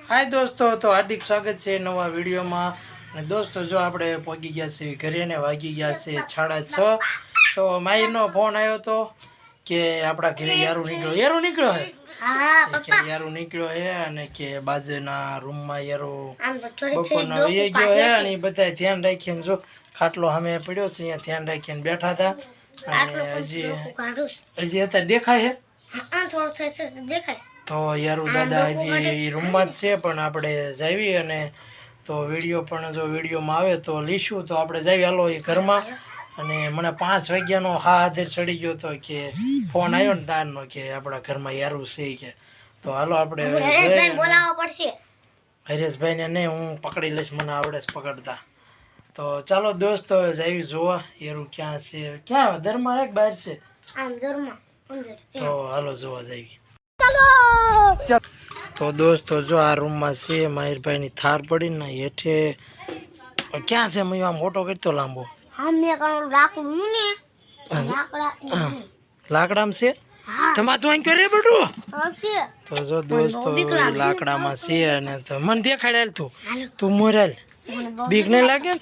हाय दोस्तों, तो हार्दिक स्वागत है नवा वीडियो में। दोस्तों जो आपणे पहुंची गया से घरे ने वागी गया से 6:30। तो माई नो फोन आयो तो कि आपड़ा घरे यारू निकळ्यो है કે યારું નીકળ્યો હે અને કે બાજુના રૂમમાં યારો બપોરના વહી ગયો હે અને એ બધા ધ્યાન રાખીને જો ખાટલો સામે પડ્યો છે અહીંયા ધ્યાન રાખીને બેઠા હતા અને હજી અત્યારે દેખાય છે તો યારું દાદા હજી રૂમમાં જ છે પણ આપણે જાવી અને તો વિડીયો પણ જો વિડીયોમાં આવે તો લીશું તો આપણે જાવી હાલો એ ઘરમાં અને મને 5 વાગ્યાનો હાથે ચડી ગયો તો કે ફોન આવ્યો ને તારનો કે આપણા ઘરમાં યારું છે કે તો હાલો આપણે બોલાવવા પડશે હરેશભાઈને નહીં હું પકડી લઈશ મને આવડે છે પકડતા તો ચાલો દોસ્તો જાવી જોવા યારું ક્યાં છે ક્યાં દરમાં એક બહાર છે આમ દરમાં તો હાલો જોવા જાવી તો દોસ્તો જો આ રૂમમાં છે માહિરભાઈની થાર પડી ને હેઠે ક્યાં છે મેં આમ મોટો કરતો લાંબો લાકડામાં છે તમારે તો અહીં કરે બધું તો જો દોસ્તો લાકડામાં છે અને તો મને દેખાડેલ તું મોરેલ બીક નહીં લાગે ને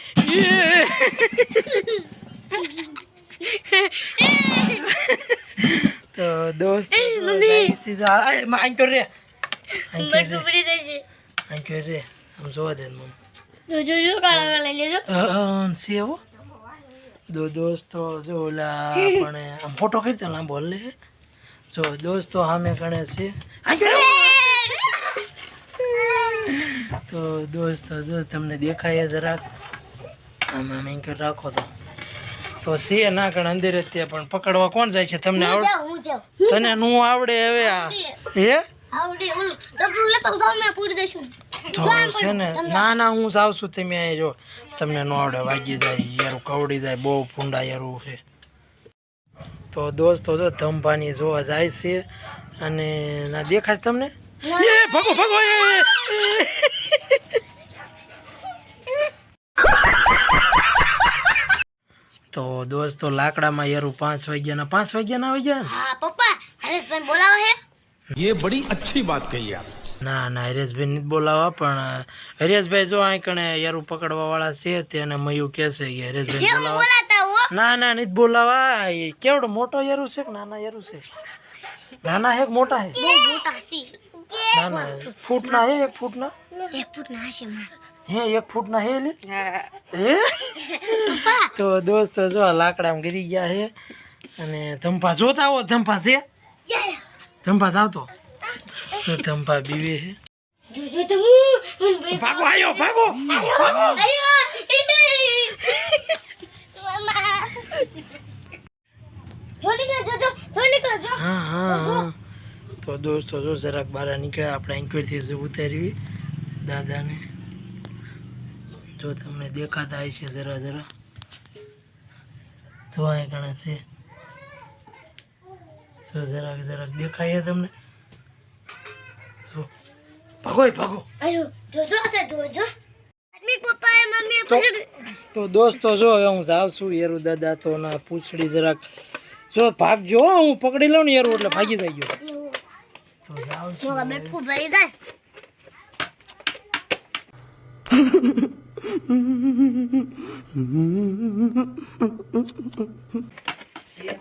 તો દોસ્ત અહીં કરે આમ જોવા દે છે એવો દોસ્તો જો ઓલા પણ આમ ફોટો ખરીદતો લાંબો લે જો દોસ્તો સામે ગણે છે તો દોસ્તો જો તમને દેખાય જરાક આમ આમ એન્કર રાખો તો છે ના કણ અંદર જ તે પણ પકડવા કોણ જાય છે તમને આવડે તને નું આવડે હવે આ હે તો છે ને ના હું જાઉં છું તમે અહીં જો તમને ન આવડે વાગી જાય યારું કવડી જાય બહુ ફૂંડા યારું છે તો દોસ્તો જો ધંભાની જોવા જાય છે અને ના દેખાય તમને ભાગો તો દોસ્તો લાકડામાં યારું 5 વાગ્યાના આવી ગયા हाँ पापा हरेशભાઈ બોલાવો હે ये बड़ी अच्छी बात कही आप ના હરેશભાઈ નથી બોલાવા પણ હરેશભાઈ જો અહીં કણે યારું પકડવા વાળા છે તેને મયું કહે છે કે હરેશભાઈ બોલાવા ના નથી બોલાવા કેવડો મોટો યારું છે કે નાના યારું છે નાના હે મોટા હે નાના ફૂટના હે 1 ફૂટના 1 ફૂટના હશે હે 1 ફૂટના હે લે હે તો દોસ્તો જો લાકડામાં ગરી ગયા હે અને ધંપા જોતા હો ધંપા છે ધંપા જાવતો ધંપા બીવે હે ભાગો આયો ભાગો હા તો દોસ્તો જો જરાક બહાર નીકળ્યા આપણે એન્ક્વેરથી ઉતારવી દાદાને જો તમને દેખાતા હોય છે જરા જો અહીં ગણે છે તો જરાક દેખાય તમને ભાગો તો દોસ્તો જો હવે હું જાઉં છું યારું દાદા તો ના પૂછડી જરાક જો ભાગજો હું પકડી લઉં ને યારું એટલે ભાગી જાય ગયો તો જાઉં છું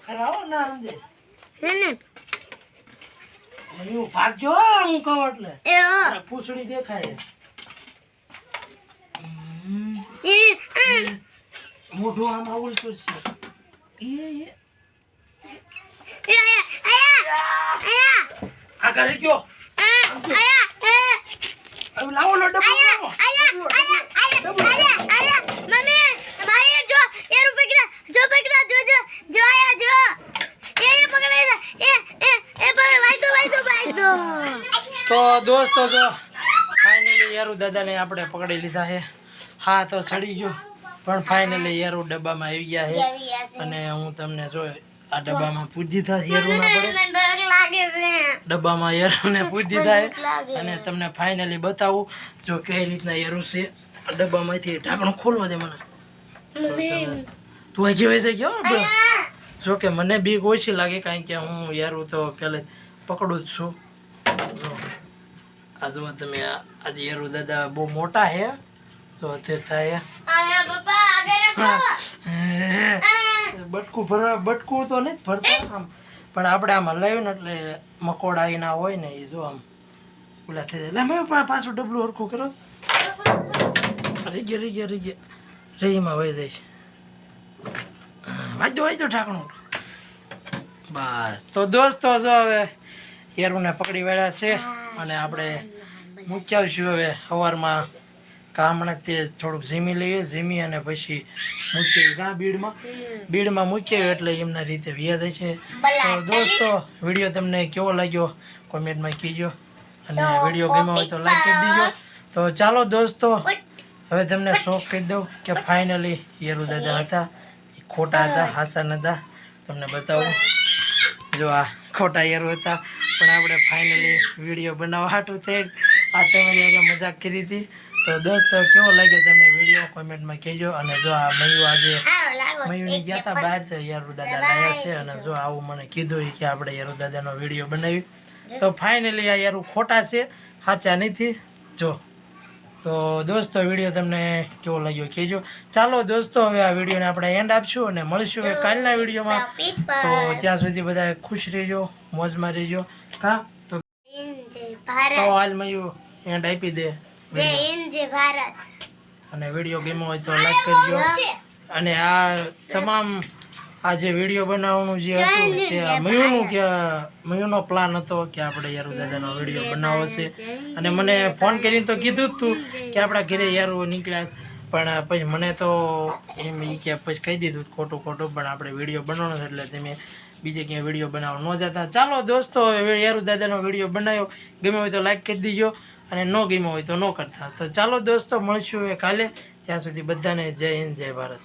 ખરાઓ ના અંદર હું ભાગજો હું કહું એટલે પૂછડી દેખાય મોઢું આમાં ઉલટું છે આગળ ગયો લાવો લો ડબ્બો તો દોસ્તો જો ફાઇનલી યારું દાદાને આપણે પકડી લીધા છે હા તો ચડી ગયો પણ ફાઇનલી યારું ડબ્બામાં આવી ગયા છે અને હું તમને જો આ ડબ્બામાં પૂજી થશે યારું ના પડે ડબ્બામાં યારુને પૂજી થાય અને તમને ફાઇનલી બતાવું જો કઈ રીતના યારું છે ડબ્બામાંથી ઢાંકણું ખોલવા દે મને તું હજી વૈસે ગયો જો કે મને બીક ઓછી લાગે કારણ કે હું યારું તો પહેલે પકડું જ છું આ જુઓ તમે આજે યારું દાદા બહુ મોટા છે તો અત્યારે થાય આયા પપ્પા આગળ રાખો બટકું તો નહીં જ ફરતા આમ પણ આપણે આમ હલાવ્યું ને એટલે મકોડા ના હોય ને એ જો આમ ઓલા થઈ જાય. એટલે મેં પાછું ડબલું હરખું કરો રહી ગયા રહીમાં વહી જાય છે. વાંચો ઠાકણું. બસ તો દોસ્તો જો હવે યારુને પકડી વાળ્યા છે અને આપણે મૂકી આવશું હવે સવારમાં કામણે તે થોડુંક ઝીમી લઈએ ઝીમી અને પછી મૂકીએ કાં બીડમાં મૂકીએ એટલે એમના રીતે વ્યાજ છે. તો દોસ્તો વિડીયો તમને કેવો લાગ્યો કોમેન્ટમાં કહેજો અને વિડીયો ગમ્યો હોય તો લાઈક કરી દીજો. તો ચાલો દોસ્તો હવે તમને શોખ કહી દઉં કે ફાઇનલી યારુ દાદા હતા એ ખોટા હતા હાસા નતા. તમને બતાવું જો આ ખોટા યારો હતા પણ આપણે ફાઇનલી વિડીયો બનાવવા હાટું થઈ આ તમારી આગળ મજાક કરી હતી. તો દોસ્તો કેવો લાગ્યો તમને વિડીયો કોમેન્ટમાં કહેજો. અને જો આ મયુ આજે મયુની ગયા હતા બહાર તો યારુ દાદા લાયા છે અને જો આવું મને કીધું કે આપણે યારુ દાદાનો વિડીયો બનાવી. તો ફાઇનલી આ યારું ખોટા છે સાચા નથી. જો તો દોસ્તો વિડીયો તમને કેવો લાગ્યો કહેજો. ચાલો દોસ્તો હવે આ વિડીયોને આપણે એન્ડ આપશું અને મળીશું હવે કાલના વિડીયોમાં. તો ત્યાં સુધી બધા ખુશ રહેજો મોજમાં રહેજો. હા તો હાલ મયુ એન્ડ આપી દે જય હિન્દ જય ભારત. અને વિડીયો ગમ્યો હોય તો લાઈક કરજો. અને આ તમામ આ જે વિડીયો બનાવવાનું જે હતું તે મયુનો પ્લાન હતો કે આપણે યારુ દાદાનો વિડીયો બનાવવો છે. અને મને ફોન કરીને તો કીધું જ તું કે આપણા ઘરે યારુ નીકળ્યા પણ પછી મને તો એમ એ કે પછી કહી દીધું ખોટું પણ આપણે વિડીયો બનાવવાનો છે એટલે તમે બીજે ક્યાંય વિડીયો બનાવવા ન જતા. ચાલો દોસ્તો હવે યારુ દાદાનો વિડીયો બનાવ્યો ગમ્યો હોય તો લાઈક કરી દીજો અને ન ગમ્યો હોય તો ન કરતા. તો ચાલો દોસ્તો મળીશું હવે કાલે. ત્યાં સુધી બધાને જય હિન્દ જય ભારત.